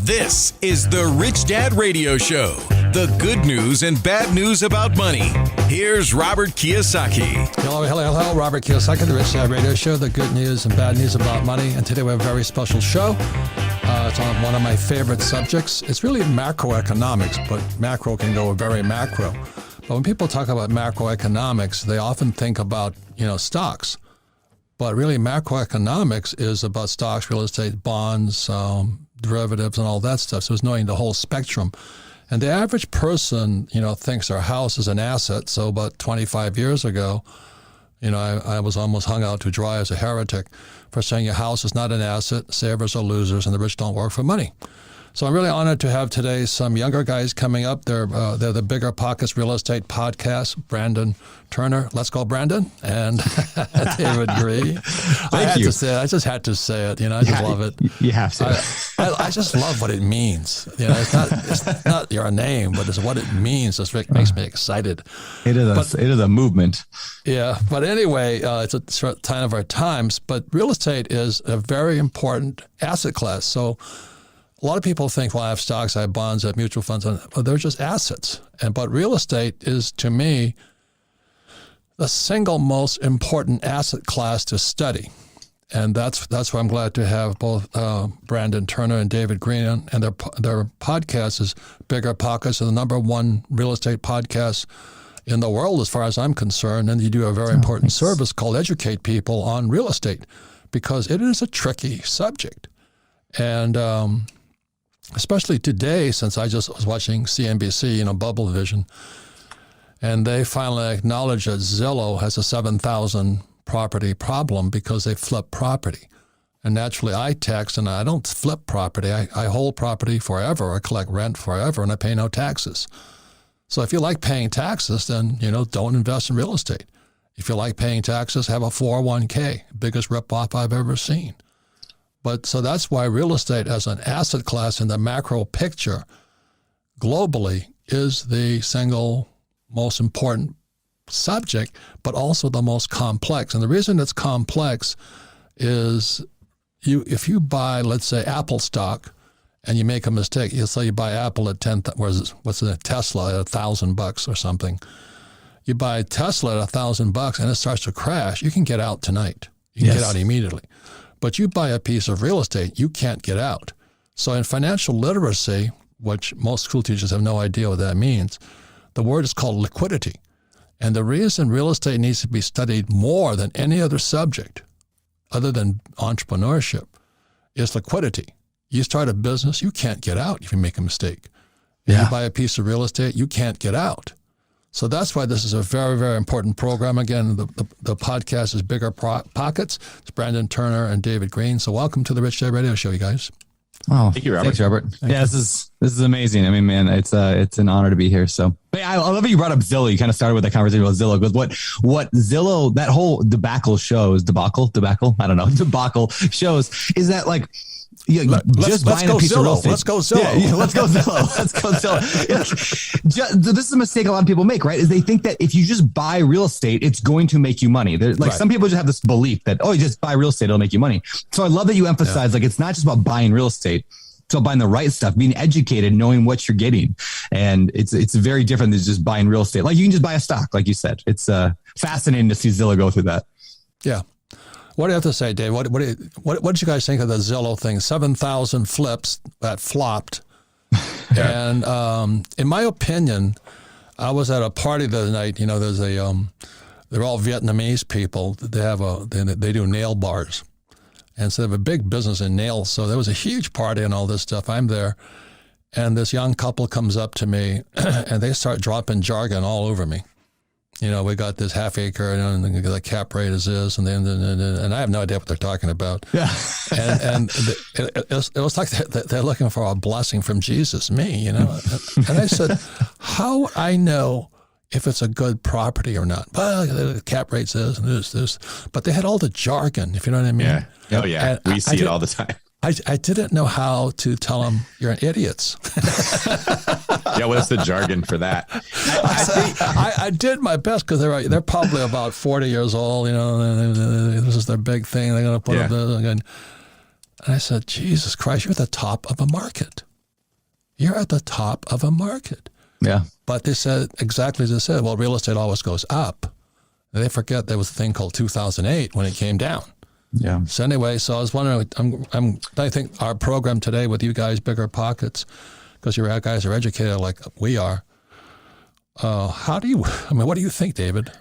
This is the Rich Dad Radio Show. The good news and bad news about money. Here's Robert Kiyosaki. Hello. Robert Kiyosaki, the Rich Dad Radio Show. The good news and bad news about money. And today we have a very special show. It's on one of my favorite subjects. It's really macroeconomics, but macro can go very macro. But when people talk about macroeconomics, they often think about, stocks. But really, macroeconomics is about stocks, real estate, bonds, derivatives, and all that stuff. So it's knowing the whole spectrum. And the average person, thinks their house is an asset. So about 25 years ago, I was almost hung out to dry as a heretic for saying your house is not an asset, savers are losers, and the rich don't work for money. So I'm really honored to have today some younger guys coming up. They're the Bigger Pockets Real Estate Podcast, Brandon Turner. Let's go, Brandon. And David Green. Thank you. I just had to say it. I just love it. You have to. I just love what it means. It's not your name, but it's what it means. It makes me excited. It is a movement. Yeah. But anyway, it's a sign of our times. But real estate is a very important asset class. So a lot of people think, well, I have stocks, I have bonds, I have mutual funds, but they're just assets. But real estate is, to me, the single most important asset class to study. And that's why I'm glad to have both Brandon Turner and David Green on. And their podcast is Bigger Pockets, the number one real estate podcast in the world as far as I'm concerned. And you do a very important service called educate people on real estate because it is a tricky subject. And especially today, since I just was watching CNBC, Bubble Vision, and they finally acknowledged that Zillow has a 7,000 property problem because they flip property. And naturally, I tax, and I don't flip property. I hold property forever. I collect rent forever, and I pay no taxes. So if you like paying taxes, then, don't invest in real estate. If you like paying taxes, have a 401k, biggest ripoff I've ever seen. But so that's why real estate as an asset class in the macro picture globally is the single most important subject, but also the most complex. And the reason it's complex is if you buy, let's say, Apple stock and you make a mistake, you say you buy Apple at Tesla at $1,000 or something. You buy Tesla at $1,000 and it starts to crash, you can get out tonight. You can get out immediately. But you buy a piece of real estate, you can't get out. So in financial literacy, which most school teachers have no idea what that means, the word is called liquidity. And the reason real estate needs to be studied more than any other subject, other than entrepreneurship, is liquidity. You start a business, you can't get out if you make a mistake. If you buy a piece of real estate, you can't get out. So that's why this is a very, very important program. Again, the podcast is Bigger Pockets. It's Brandon Turner and David Green. So welcome to the Rich Dad Radio Show, you guys. Oh, thank you, Robert. Thanks, Robert. This is amazing. I mean, man, it's an honor to be here. So, but I love that you brought up Zillow. You kind of started with that conversation about Zillow. Because what Zillow, that whole debacle shows is that like. Yeah, let's go Zillow. Let's go Zillow. Yeah, let's go Zillow. Let's go Zillow. This is a mistake a lot of people make, right? Is they think that if you just buy real estate, it's going to make you money. Some people just have this belief that, you just buy real estate, it'll make you money. So I love that you emphasize, it's not just about buying real estate. It's about buying the right stuff, being educated, knowing what you're getting. And it's very different than just buying real estate. Like you can just buy a stock, like you said. It's fascinating to see Zillow go through that. Yeah. What do you have to say, Dave? What did you guys think of the Zillow thing? 7,000 flips that flopped. And in my opinion, I was at a party the other night. There's they're all Vietnamese people. They do nail bars. And so they have a big business in nails. So there was a huge party and all this stuff. I'm there. And this young couple comes up to me and they start dropping jargon all over me. We got this half acre and the cap rate is this, and I have no idea what they're talking about. Yeah. and it was like they're looking for a blessing from Jesus, me, And I said, how I know if it's a good property or not? Well, the cap rate says and this. But they had all the jargon, if you know what I mean. Yeah. Oh, yeah. We see it all the time. I didn't know how to tell them you're idiots. Yeah, what's the jargon for that? I did my best because they're probably about 40 years old. This is their big thing. They're going to put up this. And I said, Jesus Christ, you're at the top of a market. you're at the top of a market. Yeah. But they said exactly as they said, well, real estate always goes up. And they forget there was a thing called 2008 when it came down. Yeah. So anyway, so I was wondering, I think our program today with you guys, Bigger Pockets, because you guys are educated like we are. What do you think, David?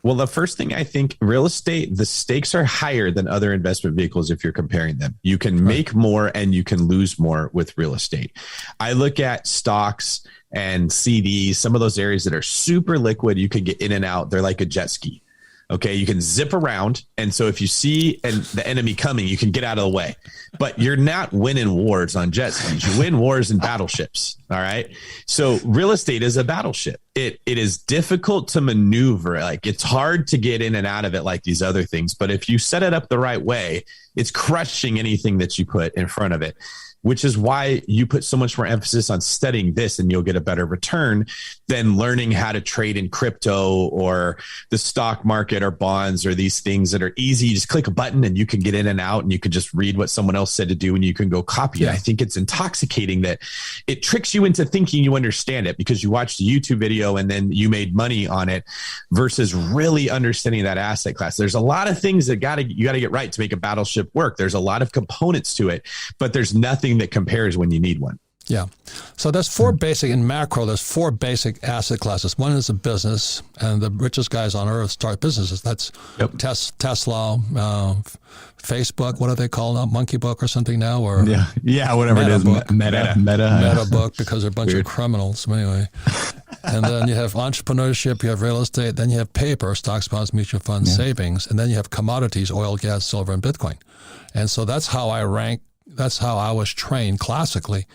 Well, the first thing I think, real estate, the stakes are higher than other investment vehicles if you're comparing them. You can make more and you can lose more with real estate. I look at stocks and CDs, some of those areas that are super liquid, you can get in and out. They're like a jet ski. Okay, you can zip around. And so if you see the enemy coming, you can get out of the way. But you're not winning wars on jet skis. You win wars in battleships. All right. So real estate is a battleship. It is difficult to maneuver. Like, it's hard to get in and out of it like these other things. But if you set it up the right way, it's crushing anything that you put in front of it, which is why you put so much more emphasis on studying this, and you'll get a better return than learning how to trade in crypto or the stock market or bonds or these things that are easy. You just click a button and you can get in and out, and you can just read what someone else said to do and you can go copy it. I think it's intoxicating that it tricks you into thinking you understand it because you watched a YouTube video and then you made money on it versus really understanding that asset class. There's a lot of things that you got to get right to make a battleship work. There's a lot of components to it, but there's nothing that compares when you need one. Yeah. So there's four basic asset classes. One is a business, and the richest guys on earth start businesses. That's Tesla, Facebook. What are they called now? Monkey Book or something now? Or whatever it is. Book. Meta Book, because they're a bunch of criminals. Anyway. And then you have entrepreneurship, you have real estate, then you have paper, stocks, bonds, mutual funds, savings, and then you have commodities, oil, gas, silver, and Bitcoin. And so that's how I rank. That's how I was trained classically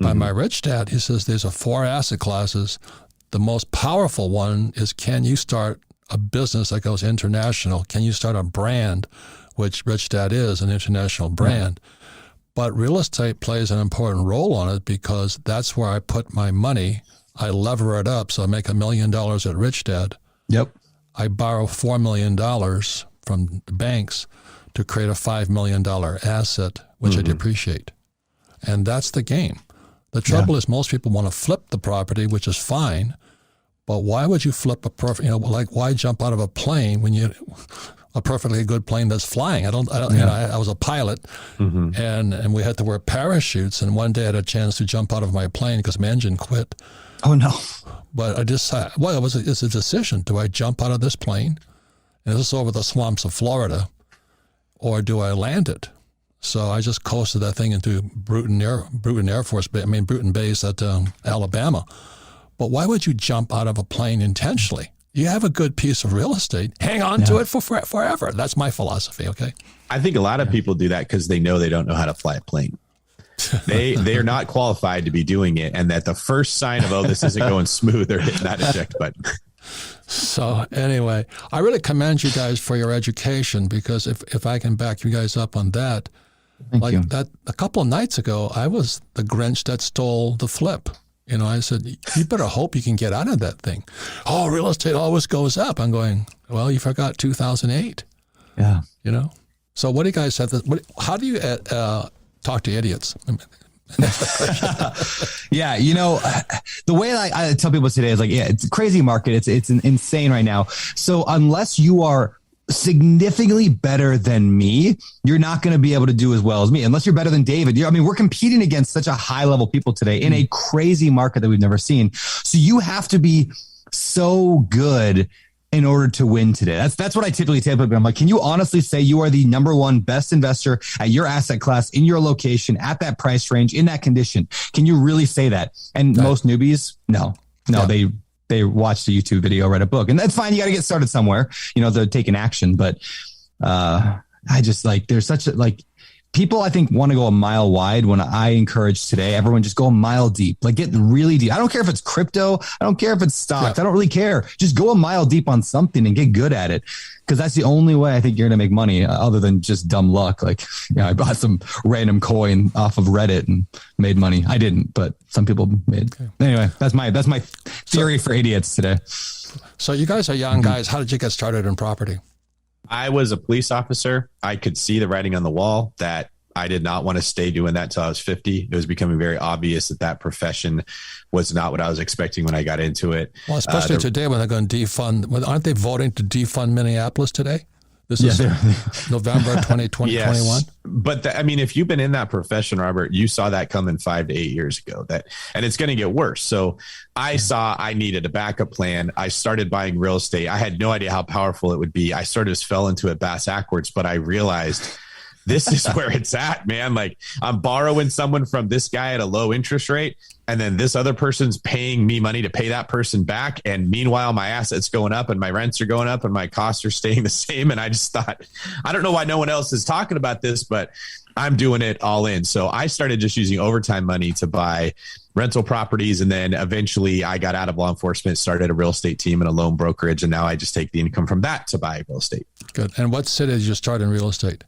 by my rich dad. He says there's four asset classes. The most powerful one is, can you start a business that goes international? Can you start a brand, which Rich Dad is an international brand? But real estate plays an important role on it because that's where I put my money. I lever it up, so I make $1 million at Rich Dad. Yep. I borrow $4 million from the banks to create a $5 million asset, which I depreciate. And that's the game. The trouble is most people want to flip the property, which is fine, but why would you flip why jump out of a plane when a perfectly good plane that's flying? I was a pilot and we had to wear parachutes, and one day I had a chance to jump out of my plane because my engine quit. Oh no. But I decided, it's a decision. Do I jump out of this plane? And this is over the swamps of Florida, or do I land it? So I just coasted that thing into Bruton Base at Alabama. But why would you jump out of a plane intentionally? You have a good piece of real estate. Hang on to it for forever. That's my philosophy, okay? I think a lot of people do that because they know they don't know how to fly a plane. They're not qualified to be doing it. And that the first sign of, this isn't going smooth, they're hitting that eject button. So anyway, I really commend you guys for your education, because if I can back you guys up on that, Thank you. that a couple of nights ago, I was the Grinch that stole the flip. I said, you better hope you can get out of that thing. Oh, real estate always goes up. I'm going, well, you forgot 2008. Yeah. So what do you guys have? How do you talk to idiots? Yeah, the way I tell people today is it's a crazy market. It's insane right now. So unless you are significantly better than me, you're not going to be able to do as well as me. Unless you're better than David. We're competing against such a high level people today in a crazy market that we've never seen. So you have to be so good in order to win today. That's what I typically tell people. I'm like, can you honestly say you are the number one best investor at your asset class, in your location, at that price range, in that condition? Can you really say that? And most newbies, no, they watched a YouTube video, read a book, and that's fine. You got to get started somewhere, they're taking action. But I just there's such people, I think, want to go a mile wide when I encourage today, everyone just go a mile deep, get really deep. I don't care if it's crypto. I don't care if it's stocks. I don't really care. Just go a mile deep on something and get good at it. Because that's the only way I think you're going to make money other than just dumb luck. I bought some random coin off of Reddit and made money. I didn't, but some people made. Okay. Anyway, that's my theory for idiots today. So you guys are young guys. How did you get started in property? I was a police officer. I could see the writing on the wall that I did not want to stay doing that till I was 50. It was becoming very obvious that profession was not what I was expecting when I got into it. Well, especially today when they're going to defund. Aren't they voting to defund Minneapolis today? This is November 2020, yes. 21. But if you've been in that profession, Robert, you saw that coming 5 to 8 years ago, and it's going to get worse. So I saw I needed a backup plan. I started buying real estate. I had no idea how powerful it would be. I sort of just fell into it backwards, but I realized this is where it's at, man. Like, I'm borrowing someone from this guy at a low interest rate, and then this other person's paying me money to pay that person back. And meanwhile, my assets going up and my rents are going up and my costs are staying the same. And I just thought, I don't know why no one else is talking about this, but I'm doing it all in. So I started just using overtime money to buy rental properties. And then eventually I got out of law enforcement, started a real estate team and a loan brokerage. And now I just take the income from that to buy real estate. Good. And what city did you start in real estate?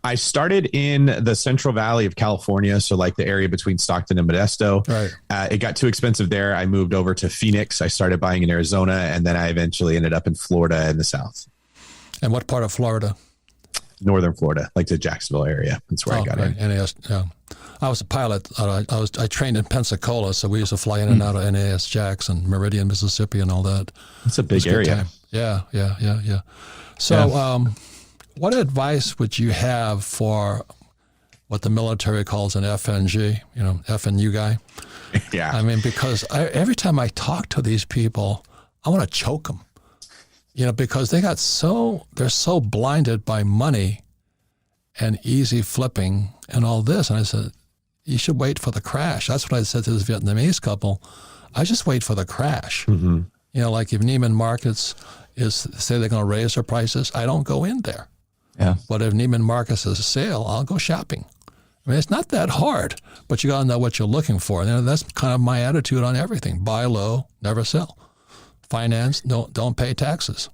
I started in the Central Valley of California, so like the area between Stockton and Modesto. Right. It got too expensive there. I moved over to Phoenix. I started buying in Arizona, and then I eventually ended up in Florida in the South. And what part of Florida? Northern Florida, like the Jacksonville area. That's where I got in. NAS, yeah. I was a pilot. I trained in Pensacola, so we used to fly in and out of NAS Jackson, Meridian, Mississippi, and all that. It's a big area. Yeah. So, what advice would you have for what the military calls an FNG, FNU guy? Yeah. Because every time I talk to these people, I want to choke them, because they're so blinded by money and easy flipping and all this. And I said, you should wait for the crash. That's what I said to this Vietnamese couple. I just wait for the crash. Mm-hmm. Like if Neiman Marcus say they're going to raise their prices, I don't go in there. Yeah. But if Neiman Marcus has a sale, I'll go shopping. It's not that hard, but you got to know what you're looking for. And that's kind of my attitude on everything. Buy low, never sell. Finance, don't pay taxes.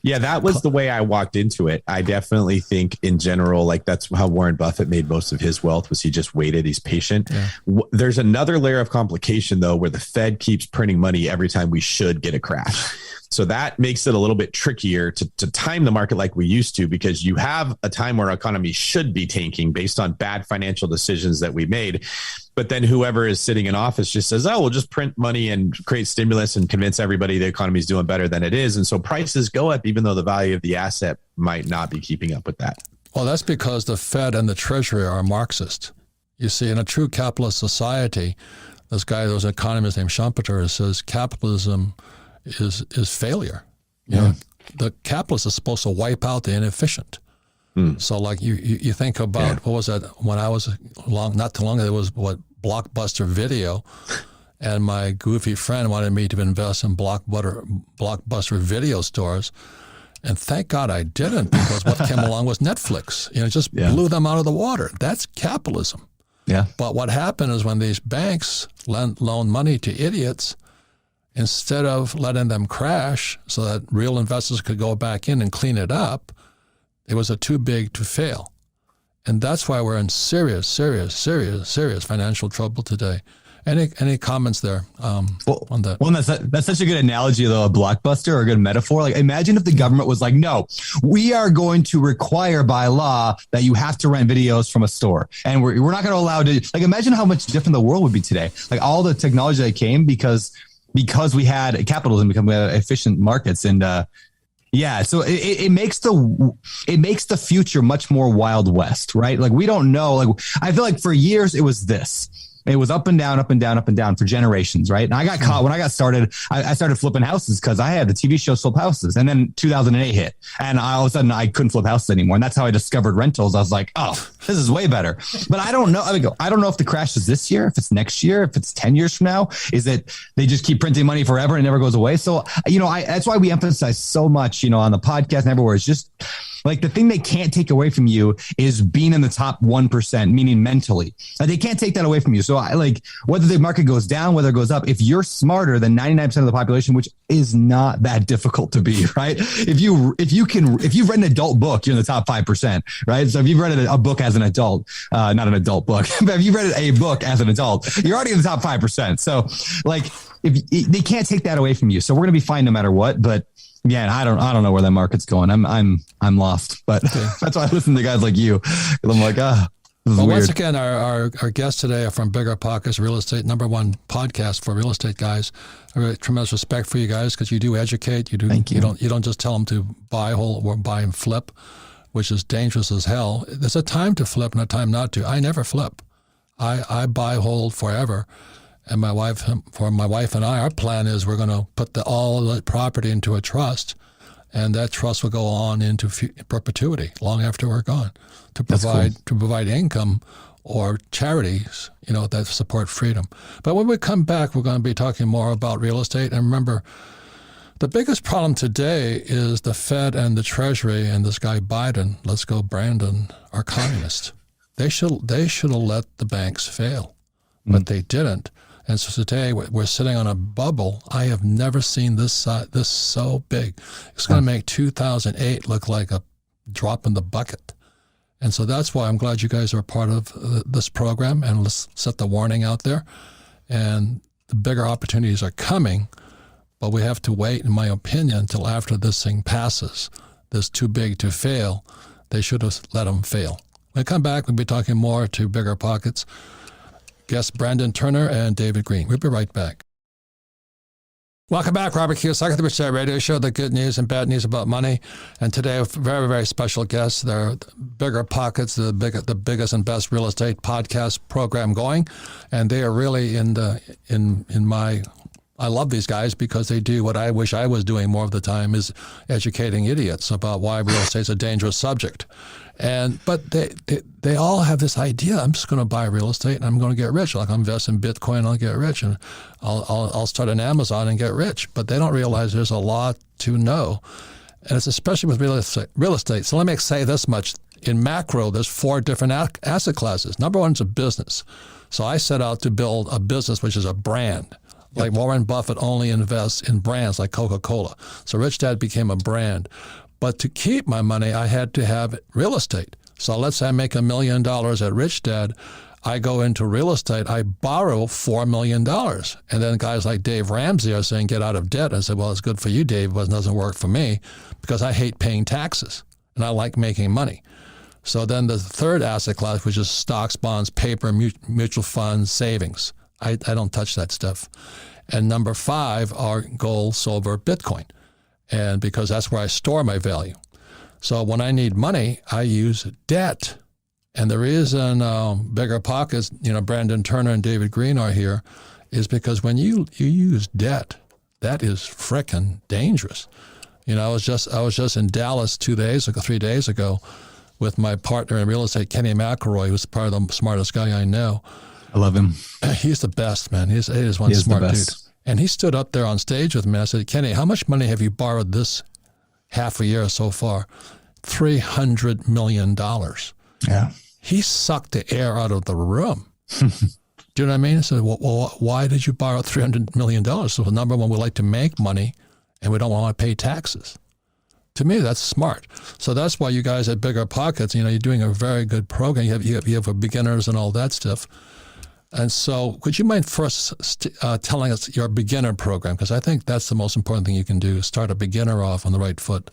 Yeah, that was the way I walked into it. I definitely think in general, like that's how Warren Buffett made most of his wealth, was he just waited. He's patient. Yeah. There's another layer of complication, though, where the Fed keeps printing money every time we should get a crash. So that makes it a little bit trickier to time the market like we used to, because you have a time where our economy should be tanking based on bad financial decisions that we made. But then whoever is sitting in office just says, oh, we'll just print money and create stimulus and convince everybody the economy is doing better than it is. And so prices go up, even though the value of the asset might not be keeping up with that. Well, that's because the Fed and the Treasury are Marxist. You see, in a true capitalist society, there's an economist named Schumpeter says capitalism is failure. The capitalist is supposed to wipe out the inefficient. So like you think about, what was that? When I was not too long ago, there was Blockbuster Video, and my goofy friend wanted me to invest in Blockbuster Video stores. And thank God I didn't, because what came along was Netflix. It just blew them out of the water. That's capitalism. Yeah. But what happened is when these banks loan money to idiots, instead of letting them crash so that real investors could go back in and clean it up, it was too big to fail. And that's why we're in serious financial trouble today. Any comments there on that? Well, that's such a good analogy, though, a Blockbuster, or a good metaphor. Like, imagine if the government was like, no, we are going to require by law that you have to rent videos from a store. And we're not going to allow to, like, imagine how much different the world would be today. Like, all the technology that came because we had capitalism, because we had efficient markets. And so it makes the future much more Wild West, right? Like, we don't know. Like, I feel like for years it was this. It was up and down, up and down, up and down for generations, right? And I got caught when I got started. I started flipping houses because I had the TV show Flip Houses, and then 2008 hit, and all of a sudden I couldn't flip houses anymore. And that's how I discovered rentals. I was like, oh, this is way better. But I don't know. I don't know if the crash is this year, if it's next year, if it's 10 years from now. Is it they just keep printing money forever and it never goes away? So that's why we emphasize so much, on the podcast and everywhere. It's just like the thing they can't take away from you is being in the top 1%, meaning mentally. They can't take that away from you. So whether the market goes down, whether it goes up, if you're smarter than 99% of the population, which is not that difficult to be, right? If you've read an adult book, you're in the top 5%, right? So if you've read a book as an adult, not an adult book, but if you've read a book as an adult, you're already in the top 5%. So like, if they can't take that away from you. So we're going to be fine no matter what. But Yeah, and I don't know where that market's going. I'm lost, but that's why I listen to guys like you. I'm like, this is weird. Once again, our guests today are from Bigger Pockets Real Estate, #1 podcast for real estate guys. I have tremendous respect for you guys because you do educate. You do. Thank you. You don't just tell them to buy whole or buy and flip, which is dangerous as hell. There's a time to flip and a time not to. I never flip. I buy hold forever. And my wife and I, our plan is we're going to put all the property into a trust, and that trust will go on into perpetuity, long after we're gone, to provide income or charities, that support freedom. But when we come back, we're going to be talking more about real estate. And remember, the biggest problem today is the Fed and the Treasury and this guy Biden, let's go Brandon, are communists. They should have let the banks fail, but they didn't. And so today we're sitting on a bubble. I have never seen this so big. It's going to make 2008 look like a drop in the bucket. And so that's why I'm glad you guys are a part of this program. And let's set the warning out there. And the bigger opportunities are coming, but we have to wait, in my opinion, until after this thing passes. This too big to fail. They should have let them fail. When we come back, we'll be talking more to Bigger Pockets. Guests Brandon Turner and David Green. We'll be right back. Welcome back, Robert Kiyosaki, the Rich Dad Radio Show, the good news and bad news about money. And today, a very, very special guest. They're Bigger Pockets, the biggest and best real estate podcast program going. And they are really I love these guys because they do what I wish I was doing more of the time, is educating idiots about why real estate is a dangerous subject. But they all have this idea, I'm just going to buy real estate and I'm going to get rich. Like, I'll invest in Bitcoin and I'll get rich, and I'll start an Amazon and get rich. But they don't realize there's a lot to know. And it's especially with real estate. So let me say this much. In macro, there's 4 different asset classes. Number 1 is a business. So I set out to build a business which is a brand. Like Warren Buffett only invests in brands like Coca-Cola. So Rich Dad became a brand. But to keep my money, I had to have real estate. So let's say I make $1 million at Rich Dad. I go into real estate. I borrow $4 million. And then guys like Dave Ramsey are saying, get out of debt. I said, well, it's good for you, Dave, but it doesn't work for me because I hate paying taxes and I like making money. So then the third asset class, which is stocks, bonds, paper, mutual funds, savings. I don't touch that stuff. And number 5 are gold, silver, Bitcoin. And because that's where I store my value. So when I need money, I use debt. And the reason Bigger Pockets, Brandon Turner and David Green are here is because when you use debt, that is frickin' dangerous. I was just in Dallas 3 days ago with my partner in real estate, Kenny McElroy, who's probably the smartest guy I know. I love him. He's the best, man. He is one smart dude. And he stood up there on stage with me. I said, Kenny, how much money have you borrowed this half a year so far? $300 million. Yeah. He sucked the air out of the room. Do you know what I mean? I said, well, why did you borrow $300 million? So number 1, we like to make money and we don't want to pay taxes. To me, that's smart. So that's why you guys at Bigger Pockets, you're doing a very good program. You have beginners and all that stuff. And so would you mind first telling us your beginner program? Because I think that's the most important thing you can do, start a beginner off on the right foot.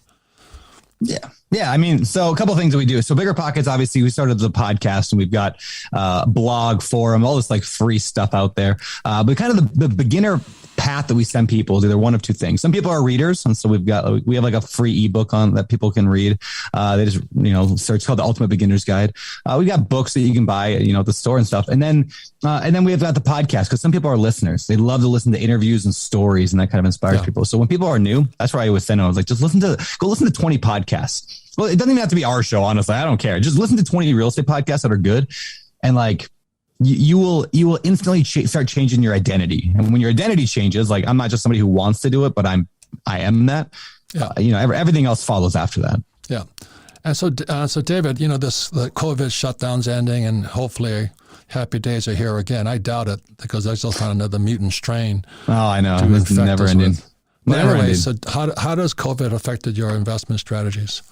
Yeah. I mean, so a couple of things that we do. So Bigger Pockets, obviously, we started the podcast and we've got blog, forum, all this like free stuff out there. But kind of the beginner path that we send people is either one of 2 things. Some people are readers, and so we have like a free ebook on that people can read. They just search. It's called the Ultimate Beginner's Guide. We got books that you can buy at the store and stuff. And then we've got the podcast because some people are listeners. They love to listen to interviews and stories, and that kind of inspires people. So when people are new, that's where I always send them. I was like, just go listen to 20 podcasts. Well, it doesn't even have to be our show, honestly. I don't care. Just listen to 20 real estate podcasts that are good, and like. You will instantly start changing your identity. And when your identity changes, like, I'm not just somebody who wants to do it, but I am that. Yeah. Everything else follows after that. Yeah. And so David, the COVID shutdown's ending, and hopefully happy days are here again. I doubt it because I still found another mutant strain. Oh, I know. It's never ending. But anyway, so how does COVID affected your investment strategies?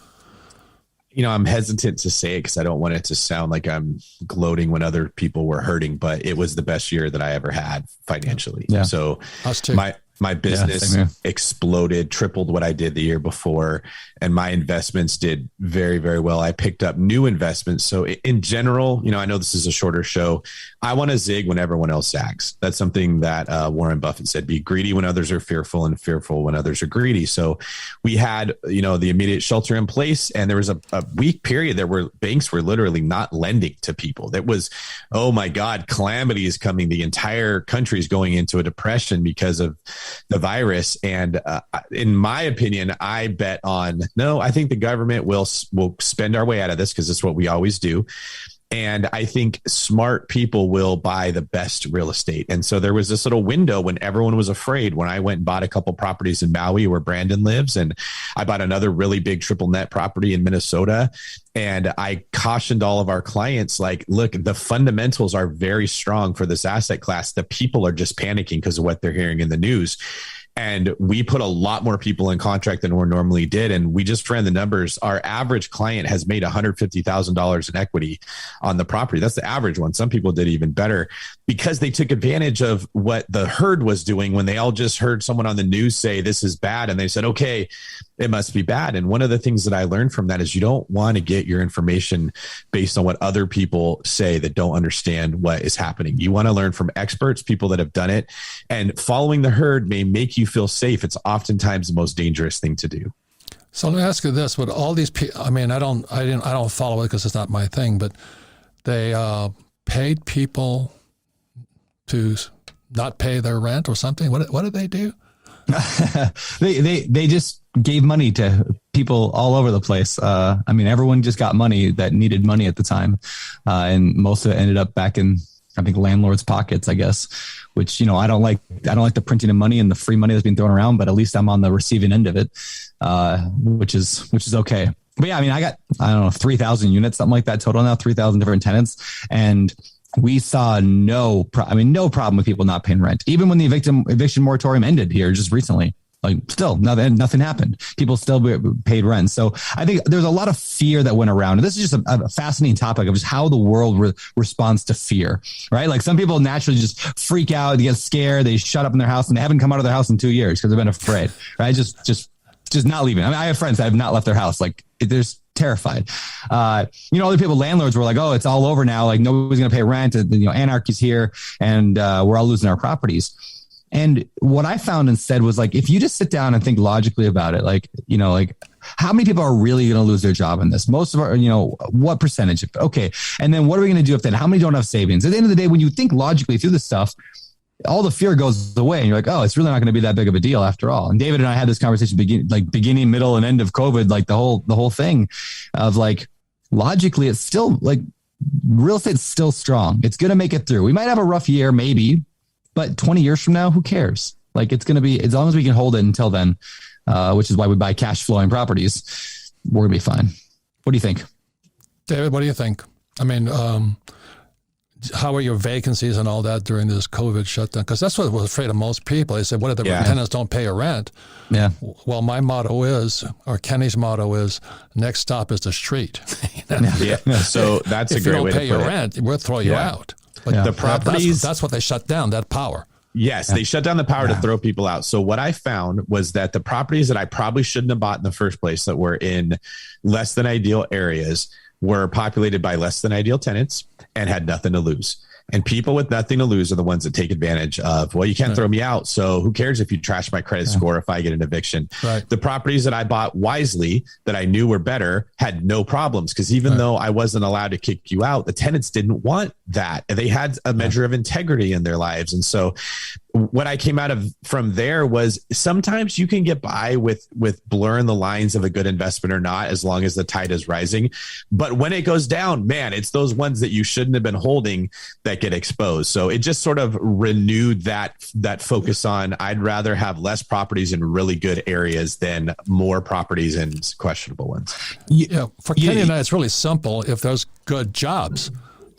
I'm hesitant to say it because I don't want it to sound like I'm gloating when other people were hurting, but it was the best year that I ever had financially. Yeah. So us too. My business exploded, tripled what I did the year before, and my investments did very, very well. I picked up new investments. So in general, I know this is a shorter show. I want to zig when everyone else zags. That's something that Warren Buffett said, be greedy when others are fearful and fearful when others are greedy. So we had, the immediate shelter in place, and there was a week period there where banks were literally not lending to people. That was, oh my God, calamity is coming. The entire country is going into a depression because of the virus. And in my opinion, I bet on, no, I think the government will spend our way out of this because it's what we always do. And I think smart people will buy the best real estate. And so there was this little window when everyone was afraid, when I went and bought a couple properties in Maui where Brandon lives, and I bought another really big triple net property in Minnesota. And I cautioned all of our clients, like, look, the fundamentals are very strong for this asset class. The people are just panicking because of what they're hearing in the news. And we put a lot more people in contract than we normally did. And we just ran the numbers. Our average client has made $150,000 in equity on the property. That's the average one. Some people did even better because they took advantage of what the herd was doing when they all just heard someone on the news say this is bad. And they said, okay, it must be bad. And one of the things that I learned from that is you don't want to get your information based on what other people say that don't understand what is happening. You want to learn from experts, people that have done it, and following the herd may make you feel safe. It's oftentimes the most dangerous thing to do. So let me ask you this: with all these people, I don't follow it because it's not my thing, but they paid people to not pay their rent or something. What did they do? They just gave money to people all over the place. Everyone just got money that needed money at the time. And most of it ended up back in, I think, landlords' pockets, I guess, which, I don't like the printing of money and the free money that's being thrown around, but at least I'm on the receiving end of it, which is okay. But yeah, I got, 3,000 units, something like that total now, 3,000 different tenants. And we saw no problem with people not paying rent. Even when the eviction moratorium ended here just recently, still nothing happened. People still paid rent. So I think there's a lot of fear that went around. And this is just a fascinating topic of just how the world responds to fear, right? Like some people naturally just freak out, they get scared, they shut up in their house, and they haven't come out of their house in 2 years because they've been afraid, right? Just not leaving. I have friends that have not left their house. They're terrified. Other people, landlords were like, oh, it's all over now. Like nobody's going to pay rent. Anarchy's here and we're all losing our properties. And what I found instead was if you just sit down and think logically about it, how many people are really going to lose their job in this? Most of our, what percentage? Okay. And then what are we going to do if then? How many don't have savings? At the end of the day, when you think logically through this stuff, all the fear goes away and you're like, oh, it's really not going to be that big of a deal after all. And David and I had this conversation beginning, middle, and end of COVID, the whole thing of logically, it's still real estate's still strong. It's going to make it through. We might have a rough year, maybe, but 20 years from now, who cares? It's going to be, as long as we can hold it until then, which is why we buy cash flowing properties, we're going to be fine. What do you think? David, what do you think? How are your vacancies and all that during this COVID shutdown? Because that's what was afraid of most people. They said, what if the tenants don't pay your rent? Yeah. Well, my motto is, or Kenny's motto is, next stop is the street. Yeah. So that's a great way to put it. If you don't pay your rent, we'll throw you out. But the properties, that's what they shut down, that power. Yes, they shut down the power to throw people out. So what I found was that the properties that I probably shouldn't have bought in the first place that were in less than ideal areas were populated by less than ideal tenants and had nothing to lose. And people with nothing to lose are the ones that take advantage of, well, you can't throw me out. So who cares if you trash my credit score if I get an eviction? Right. The properties that I bought wisely that I knew were better had no problems because even though I wasn't allowed to kick you out, the tenants didn't want that. They had a measure of integrity in their lives. And so what I came out of from there was sometimes you can get by with blurring the lines of a good investment or not, as long as the tide is rising. But when it goes down, man, it's those ones that you shouldn't have been holding that get exposed. So it just sort of renewed that focus on, I'd rather have less properties in really good areas than more properties in questionable ones. Yeah, for Kenny and I, it's really simple. If there's good jobs.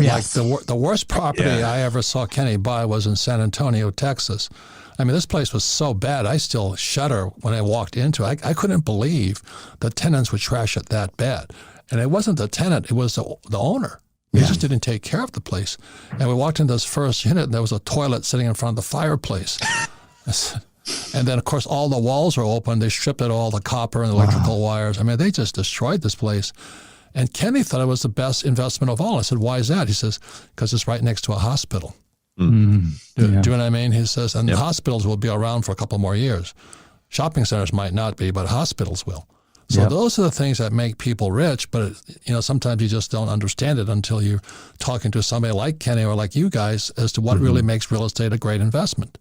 Yes. The worst property I ever saw Kenny buy was in San Antonio, Texas. This place was so bad, I still shudder when I walked into it. I couldn't believe the tenants would trash it that bad. And it wasn't the tenant, it was the owner. He just didn't take care of the place. And we walked into this first unit, and there was a toilet sitting in front of the fireplace. I said, And then, of course, all the walls are open. They stripped out all the copper and electrical wires. I mean, they just destroyed this place. And Kenny thought it was the best investment of all. I said, why is that? He says, because it's right next to a hospital. Do you know what I mean? He says, and hospitals will be around for a couple more years. Shopping centers might not be, but hospitals will. So those are the things that make people rich, but sometimes you just don't understand it until you're talking to somebody like Kenny or like you guys as to what really makes real estate a great investment.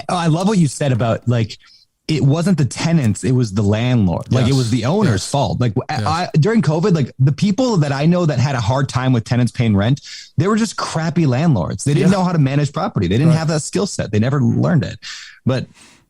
I love what you said about it wasn't the tenants, it was the landlord. It was the owner's fault. During COVID, the people that I know that had a hard time with tenants paying rent, they were just crappy landlords. They didn't know how to manage property. They didn't have that skill set. They never learned it. But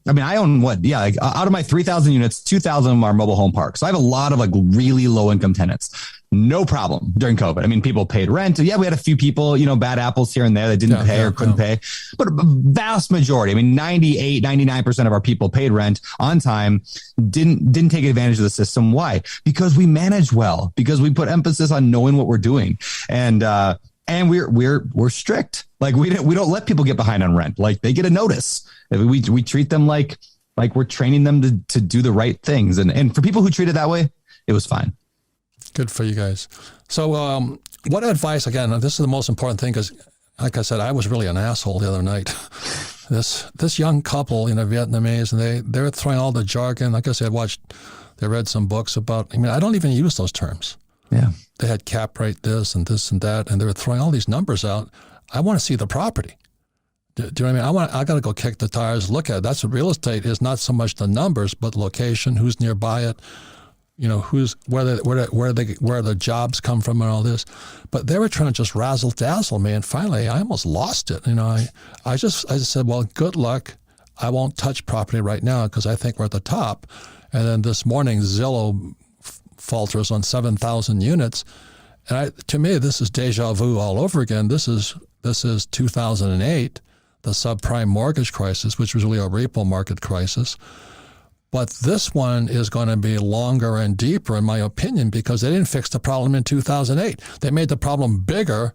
I mean, I own out of my 3,000 units, 2,000 of them are mobile home parks. So I have a lot of really low income tenants. No problem during COVID. I mean, people paid rent. Yeah, we had a few people, bad apples here and there that didn't pay or couldn't pay. But a vast majority, I mean, 98, 99% of our people paid rent on time, didn't take advantage of the system. Why? Because we manage well, because we put emphasis on knowing what we're doing. And we're strict. We don't let people get behind on rent. They get a notice. We treat them like we're training them to do the right things. And for people who treat it that way, it was fine. Good for you guys. So what advice, again, this is the most important thing, because like I said, I was really an asshole the other night. This young couple, Vietnamese, and they're throwing all the jargon. Like I said, they read some books about, I don't even use those terms. Yeah. They had cap rate this and that, and they were throwing all these numbers out. I want to see the property. Do you know what I mean? I got to go kick the tires, look at it. That's what real estate is, not so much the numbers, but location, who's nearby it, where the jobs come from and all this. But they were trying to just razzle dazzle me, and finally I almost lost it. I just said, well, good luck. I won't touch property right now because I think we're at the top. And then this morning, Zillow falters on 7,000 units. And to me, this is deja vu all over again. This is 2008, the subprime mortgage crisis, which was really a repo market crisis. But this one is going to be longer and deeper, in my opinion, because they didn't fix the problem in 2008. They made the problem bigger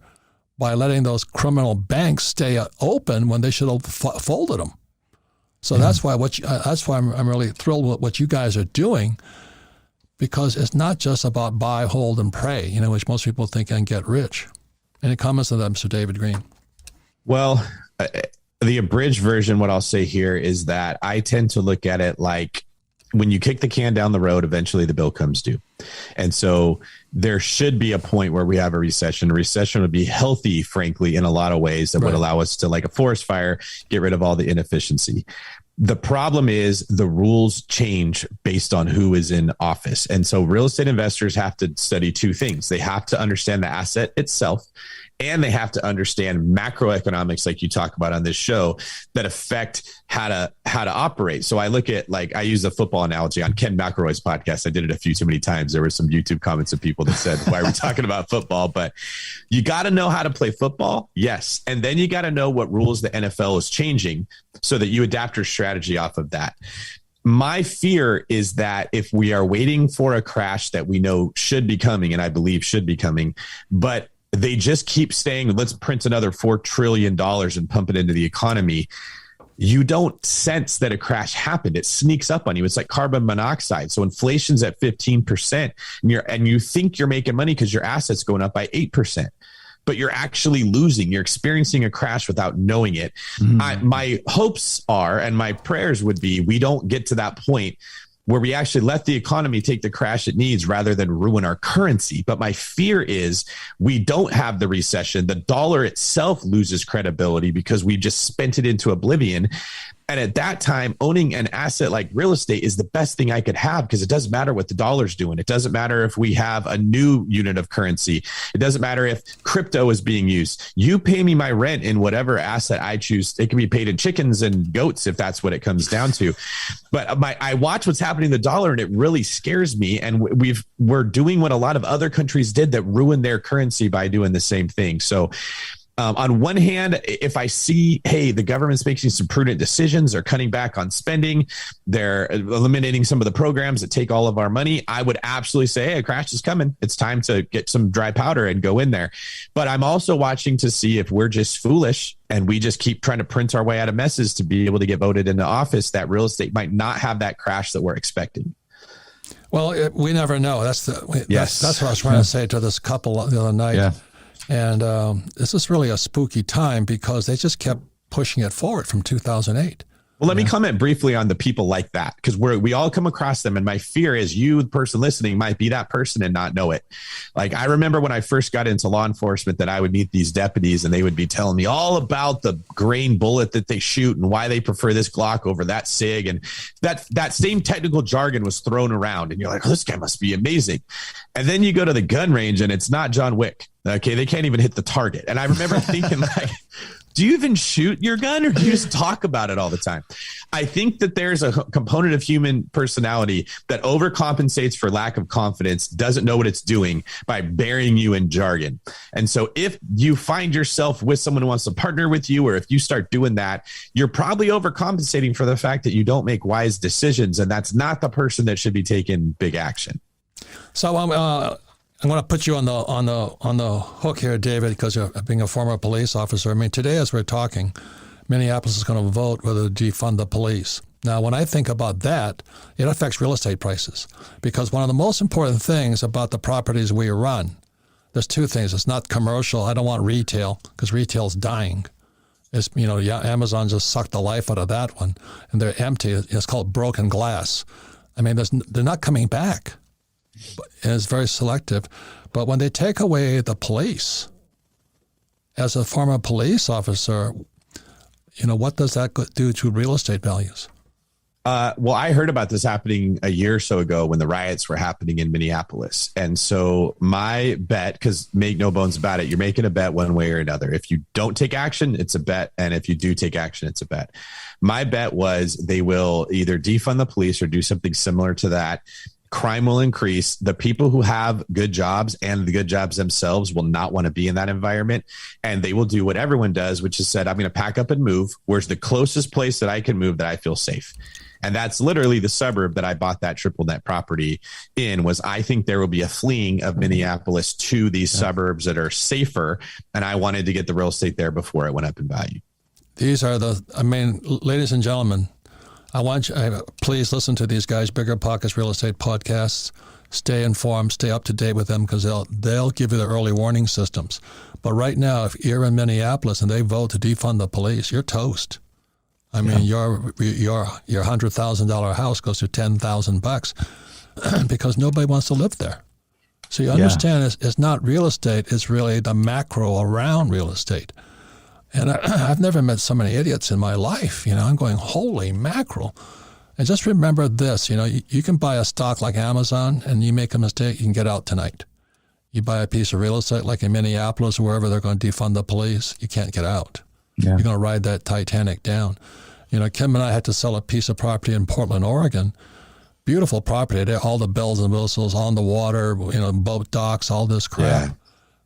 by letting those criminal banks stay open when they should have folded them. So that's why I'm really thrilled with what you guys are doing, because it's not just about buy, hold, and pray, which most people think and get rich. Any comments on that, Mr. David Green? Well, the abridged version, what I'll say here is that I tend to look at it like when you kick the can down the road, eventually the bill comes due. And so there should be a point where we have a recession. A recession would be healthy, frankly, in a lot of ways that would allow us to, like a forest fire, get rid of all the inefficiency. The problem is the rules change based on who is in office. And so real estate investors have to study two things. They have to understand the asset itself, and they have to understand macroeconomics, like you talk about on this show, that affect how to operate. So I look at, I use a football analogy on Ken McElroy's podcast. I did it a few too many times. There were some YouTube comments of people that said, why are we talking about football? But you got to know how to play football. Yes. And then you got to know what rules the NFL is changing so that you adapt your strategy off of that. My fear is that if we are waiting for a crash that we know should be coming, and I believe should be coming, but they just keep saying, let's print another $4 trillion and pump it into the economy, you don't sense that a crash happened. It sneaks up on you. It's like carbon monoxide. So inflation's at 15%, and you think you're making money because your assets going up by 8%. But you're actually losing. You're experiencing a crash without knowing it. My hopes are, and my prayers would be, we don't get to that point where we actually let the economy take the crash it needs rather than ruin our currency. But my fear is we don't have the recession. The dollar itself loses credibility because we just spent it into oblivion. And at that time, owning an asset like real estate is the best thing I could have, because it doesn't matter what the dollar's doing. It doesn't matter if we have a new unit of currency. It doesn't matter if crypto is being used. You pay me my rent in whatever asset I choose. It can be paid in chickens and goats if that's what it comes down to. But I watch what's happening to the dollar, and it really scares me. And we're doing what a lot of other countries did that ruined their currency by doing the same thing. So On one hand, if I see, hey, the government's making some prudent decisions, they're cutting back on spending, they're eliminating some of the programs that take all of our money, I would absolutely say, hey, a crash is coming. It's time to get some dry powder and go in there. But I'm also watching to see if we're just foolish and we just keep trying to print our way out of messes to be able to get voted into office, that real estate might not have that crash that we're expecting. Well, we never know. That's what I was trying to say to this couple the other night. Yeah. And this is really a spooky time because they just kept pushing it forward from 2008. Well, let me comment briefly on the people like that, because we all come across them. And my fear is you, the person listening, might be that person and not know it. Like, I remember when I first got into law enforcement that I would meet these deputies and they would be telling me all about the grain bullet that they shoot and why they prefer this Glock over that SIG. And that same technical jargon was thrown around. And you're like, oh, this guy must be amazing. And then you go to the gun range and it's not John Wick. Okay, they can't even hit the target. And I remember thinking, like, do you even shoot your gun or do you just talk about it all the time? I think that there's a component of human personality that overcompensates for lack of confidence, doesn't know what it's doing by burying you in jargon. And so if you find yourself with someone who wants to partner with you, or if you start doing that, you're probably overcompensating for the fact that you don't make wise decisions. And that's not the person that should be taking big action. So I'm going to put you on the hook here, David, because you're being a former police officer. I mean, today as we're talking, Minneapolis is going to vote whether to defund the police. Now, when I think about that, it affects real estate prices, because one of the most important things about the properties we run, there's two things. It's not commercial. I don't want retail, because retail's dying. It's, Amazon just sucked the life out of that one, and they're empty. It's called broken glass. I mean, they're not coming back. And it's very selective. But when they take away the police, as a former police officer, what does that do to real estate values? Well, I heard about this happening a year or so ago when the riots were happening in Minneapolis. And so my bet, because make no bones about it, you're making a bet one way or another. If you don't take action, it's a bet. And if you do take action, it's a bet. My bet was they will either defund the police or do something similar to that. Crime will increase. The people who have good jobs and the good jobs themselves will not want to be in that environment. And they will do what everyone does, which is said, I'm going to pack up and move. Where's the closest place that I can move that I feel safe? And that's literally the suburb that I bought that triple net property in. Was I think there will be a fleeing of Minneapolis to these suburbs that are safer. And I wanted to get the real estate there before it went up in value. These are ladies and gentlemen, I want you, please listen to these guys, Bigger Pockets Real Estate Podcasts. Stay informed, stay up to date with them, because they'll give you the early warning systems. But right now, if you're in Minneapolis and they vote to defund the police, you're toast. I mean, your $100,000 house goes to $10,000 because nobody wants to live there. So you understand it's not real estate; it's really the macro around real estate. And I've never met so many idiots in my life. I'm going, holy mackerel. And just remember this, you can buy a stock like Amazon and you make a mistake, you can get out tonight. You buy a piece of real estate like in Minneapolis or wherever they're going to defund the police, you can't get out. Yeah. You're going to ride that Titanic down. Kim and I had to sell a piece of property in Portland, Oregon. Beautiful property. All the bells and whistles on the water, boat docks, all this crap. Yeah.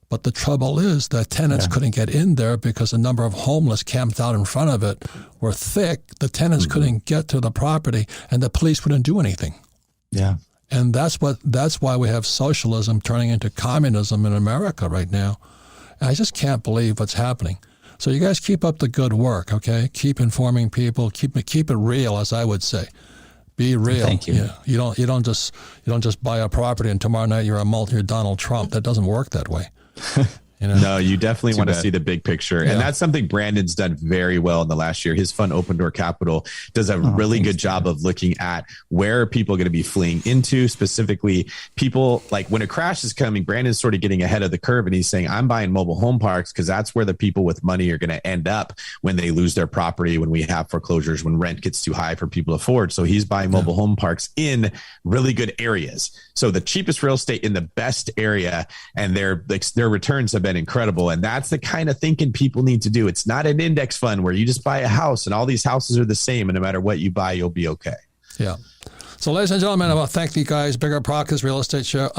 But the trouble is that tenants couldn't get in there because the number of homeless camped out in front of it were thick. The tenants couldn't get to the property, and the police wouldn't do anything. Yeah. And that's why we have socialism turning into communism in America right now. And I just can't believe what's happening. So you guys keep up the good work, okay? Keep informing people. Keep it real, as I would say. Be real. Thank you. You don't just buy a property and tomorrow night you're Donald Trump. That doesn't work that way. No, you definitely want to see the big picture. Yeah. And that's something Brandon's done very well in the last year. His fund, Open Door Capital, does a really good job of looking at where are people going to be fleeing into, specifically people like when a crash is coming, Brandon's sort of getting ahead of the curve and he's saying, I'm buying mobile home parks because that's where the people with money are going to end up when they lose their property, when we have foreclosures, when rent gets too high for people to afford. So he's buying mobile home parks in really good areas. So the cheapest real estate in the best area, and their returns have been incredible. And that's the kind of thinking people need to do. It's not an index fund where you just buy a house and all these houses are the same. And no matter what you buy, you'll be okay. Yeah. So ladies and gentlemen, I want to thank you guys. Bigger Pockets Real Estate Show,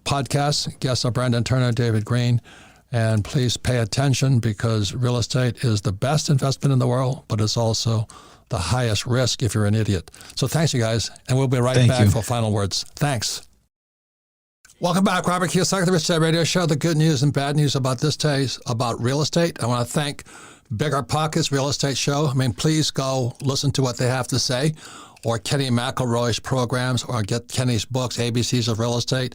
podcast. Guests are Brandon Turner, David Green. And please pay attention because real estate is the best investment in the world, but it's also the highest risk if you're an idiot. So thanks, you guys. And we'll be right back for final words. Thanks. Welcome back. Robert Kiyosaki, The Rich Dad Radio Show. The good news and bad news about this day is about real estate. I want to thank Bigger Pockets Real Estate Show. I mean, please go listen to what they have to say, or Kenny McElroy's programs, or get Kenny's books, ABCs of Real Estate,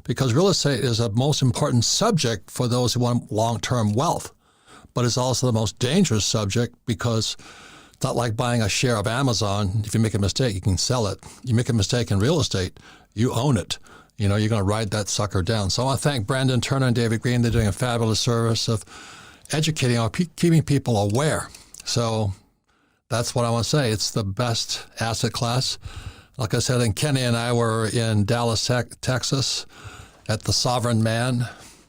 because real estate is a most important subject for those who want long-term wealth, but it's also the most dangerous subject because it's not like buying a share of Amazon. If you make a mistake, you can sell it. You make a mistake in real estate, you own it. You know, you're going to ride that sucker down. So I want to thank Brandon Turner and David Green. They're doing a fabulous service of educating or keeping people aware. So that's what I want to say. It's the best asset class. Like I said, and Kenny and I were in Dallas, Texas at the Sovereign Man.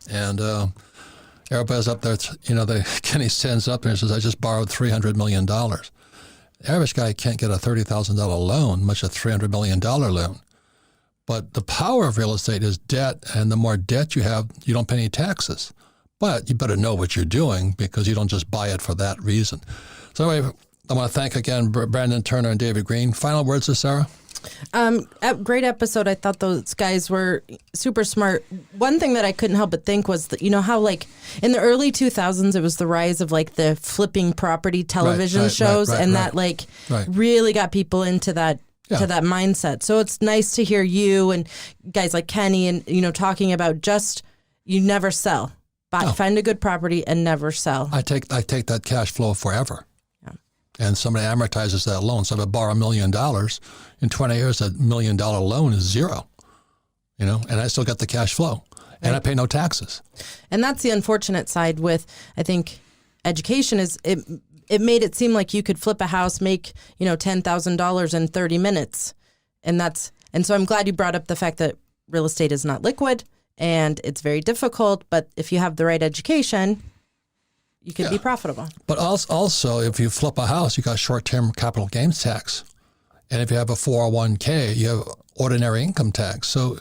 And everybody's up there, Kenny stands up there and says, I just borrowed $300 million. The average guy can't get a $30,000 loan, much a $300 million loan. But the power of real estate is debt, and the more debt you have, you don't pay any taxes. But you better know what you're doing because you don't just buy it for that reason. So anyway, I want to thank again Brandon Turner and David Green. Final words to Sarah? Great episode. I thought those guys were super smart. One thing that I couldn't help but think was that, you know how like in the early 2000s, it was the rise of like the flipping property television shows, and that like really got people into that. Yeah. To that mindset. So it's nice to hear you and guys like Kenny and, talking about just, you never sell. Find a good property and never sell. I take that cash flow forever. Yeah. And somebody amortizes that loan. So if I borrow $1 million, in 20 years, that $1 million loan is zero, and I still get the cash flow and I pay no taxes. And that's the unfortunate side with, I think, education is it made it seem like you could flip a house, make, $10,000 in 30 minutes. And so I'm glad you brought up the fact that real estate is not liquid and it's very difficult. But if you have the right education, you can be profitable. But also, if you flip a house, you got short-term capital gains tax. And if you have a 401k, you have ordinary income tax. So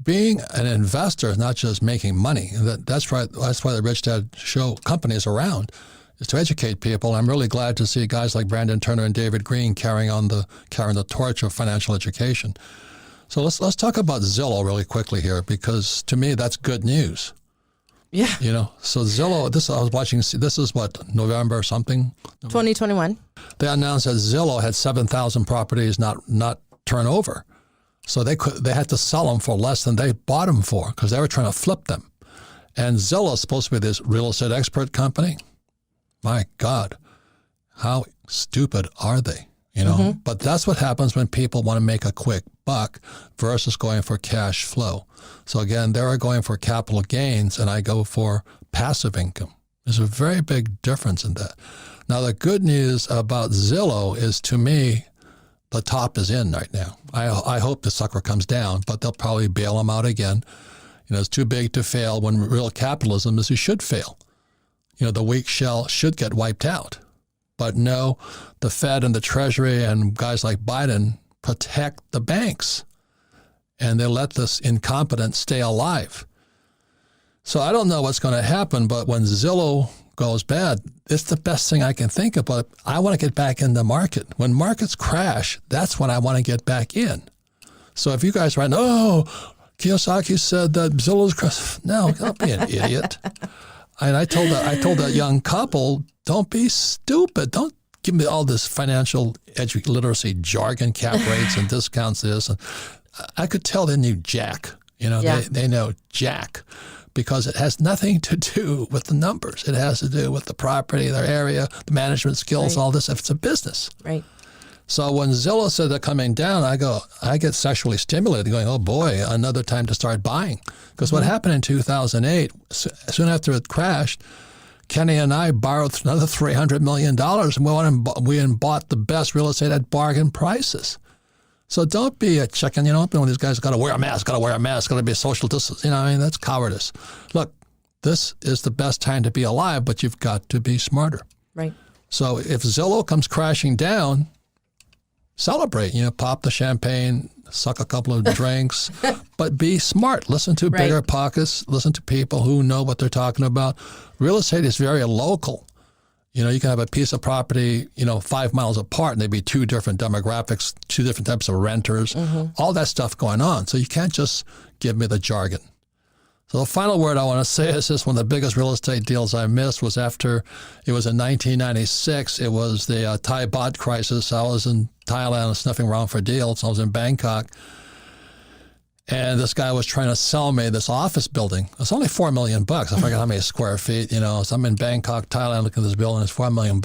being an investor is not just making money. That's right. That's why the Rich Dad Show company is around. Is to educate people. I'm really glad to see guys like Brandon Turner and David Green carrying the torch of financial education. So let's talk about Zillow really quickly here, because to me that's good news. Yeah. So Zillow, I was watching, this is what, November or something? 2021. They announced that Zillow had 7,000 properties not turn over. So they had to sell them for less than they bought them for because they were trying to flip them. And Zillow is supposed to be this real estate expert company. My God, how stupid are they? But that's what happens when people want to make a quick buck versus going for cash flow. So again, they're going for capital gains and I go for passive income. There's a very big difference in that. Now, the good news about Zillow is, to me, the top is in right now. I hope the sucker comes down, but they'll probably bail them out again. It's too big to fail when real capitalism is you should fail. The weak shell should get wiped out. But no, the Fed and the Treasury and guys like Biden protect the banks. And they let this incompetence stay alive. So I don't know what's going to happen, but when Zillow goes bad, it's the best thing I can think of. But I want to get back in the market. When markets crash, that's when I want to get back in. So if you guys are right, Kiyosaki said that Zillow's crashed. No, don't be an idiot. And I told that young couple, don't be stupid. Don't give me all this financial literacy jargon, cap rates and discounts this. And I could tell they knew jack. They know jack because it has nothing to do with the numbers. It has to do with the property, their area, the management skills, all this. If it's a business. Right. So when Zillow said they're coming down, I get sexually stimulated going, oh boy, another time to start buying. Because what happened in 2008, soon after it crashed, Kenny and I borrowed another $300 million and we went and bought the best real estate at bargain prices. So don't be a chicken. Don't be one of these guys got to wear a mask, got to be a social distance. That's cowardice. Look, this is the best time to be alive, but you've got to be smarter. Right. So if Zillow comes crashing down, celebrate, pop the champagne, suck a couple of drinks, but be smart. Listen to bigger pockets. Listen to people who know what they're talking about. Real estate is very local. You know, you can have a piece of property, 5 miles apart, and there'd be two different demographics, two different types of renters, all that stuff going on. So you can't just give me the jargon. So the final word I want to say is this: one of the biggest real estate deals I missed was after, it was in 1996. It was the Thai baht crisis. I was in Thailand sniffing around for deals. I was in Bangkok. And this guy was trying to sell me this office building. It's only $4 million. I forget how many square feet, So I'm in Bangkok, Thailand, looking at this building. It's $4 million.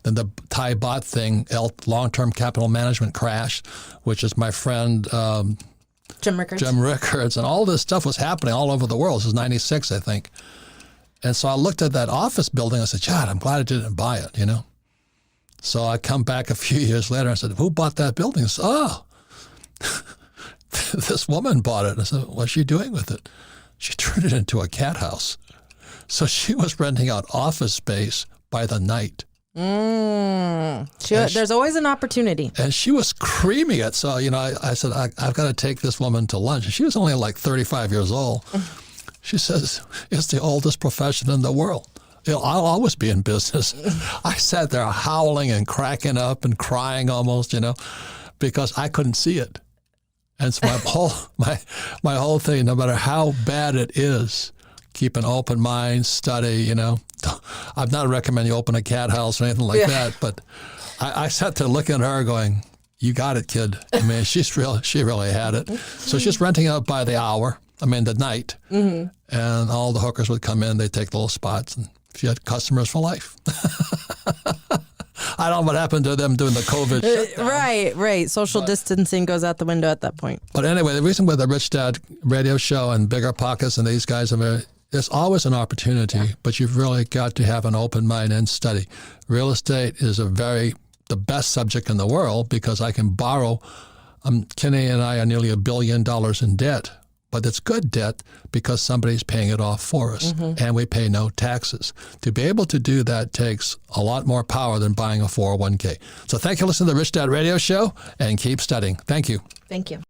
Then the Thai baht thing, long-term capital management crashed, which is my friend Jim Rickards. And all this stuff was happening all over the world. This was 96, I think. And so I looked at that office building. I said, Chad, I'm glad I didn't buy it, So I come back a few years later and I said, who bought that building? I said, this woman bought it. I said, what's she doing with it? She turned it into a cat house. So she was renting out office space by the night. There's always an opportunity. And she was creaming it. So, I said, I've got to take this woman to lunch. And she was only like 35 years old. She says, it's the oldest profession in the world. I'll always be in business. I sat there howling and cracking up and crying almost, because I couldn't see it. And so my whole thing, no matter how bad it is, keep an open mind, study, I'm not recommending you open a cat house or anything like that, but I sat there looking at her going, you got it, kid. I mean, she really had it. So she's renting out by the hour, the night, and all the hookers would come in, they'd take little spots, and she had customers for life. I don't know what happened to them during the COVID shutdown. Right. Social distancing goes out the window at that point. But anyway, the reason with the Rich Dad radio show and Bigger Pockets and these guys, there's always an opportunity, but you've really got to have an open mind and study. Real estate is the best subject in the world because I can borrow. Kenny and I are nearly $1 billion in debt. But it's good debt because somebody's paying it off for us, and we pay no taxes. To be able to do that takes a lot more power than buying a 401k. So thank you for listening to the Rich Dad Radio Show, and keep studying. Thank you. Thank you.